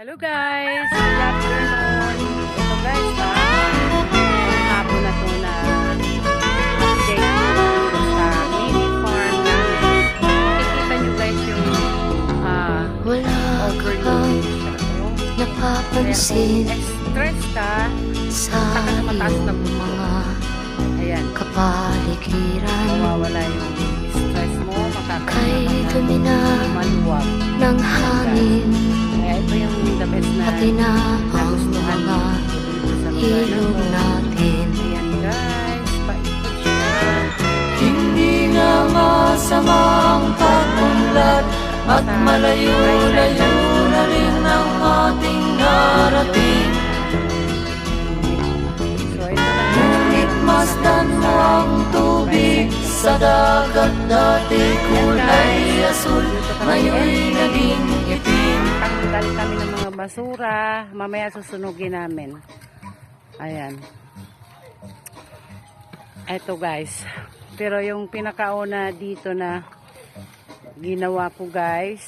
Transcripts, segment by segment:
Hello guys! Good afternoon! Ito guys hapon na ito na update dito sa mini farm namin. Nakikita nyo guys yung wala ka bang napapansin stress ka sa mataas na iyong mga ayan, kapaligiran? mawawala yung stress mo, Kay makakasama dumi na maluwag. ng hangin, Kaya ito yung the best na pati na ang nagustuhan mga dito sa lugar na ilog to. natin. Ayan guys, paikot siya. Hindi na masamang pag-unlad at malayo-layo na rin ang ating narating. So ito na Ngunit masdan mo ang tubig sa dagat, dati kulay asul, ngayon'y naging itim. tanggal kami ng mga basura, mamaya susunugin namin. Ayan. Eto guys, pero yung pinakauna dito na ginawa ko guys,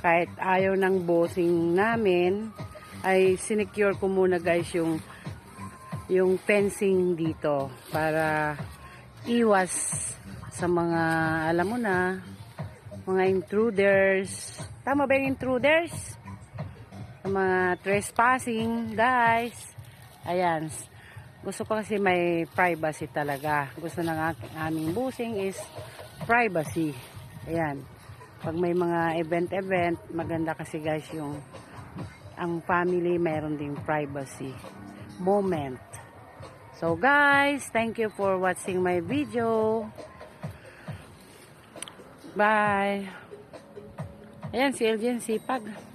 kahit ayaw ng bossing namin, ay sinecure ko muna guys yung fencing dito para iwas sa mga, alam mo na, mga intruders. Tama ba yung intruders? Sa mga trespassing guys. Ayan, gusto ko kasi may privacy talaga. Gusto ng aming busing is privacy. Ayan, pag may mga event, maganda kasi guys yung ang family mayroon ding privacy moment. So guys, thank you for watching my video. Bye. Ayan si Elgin sipag.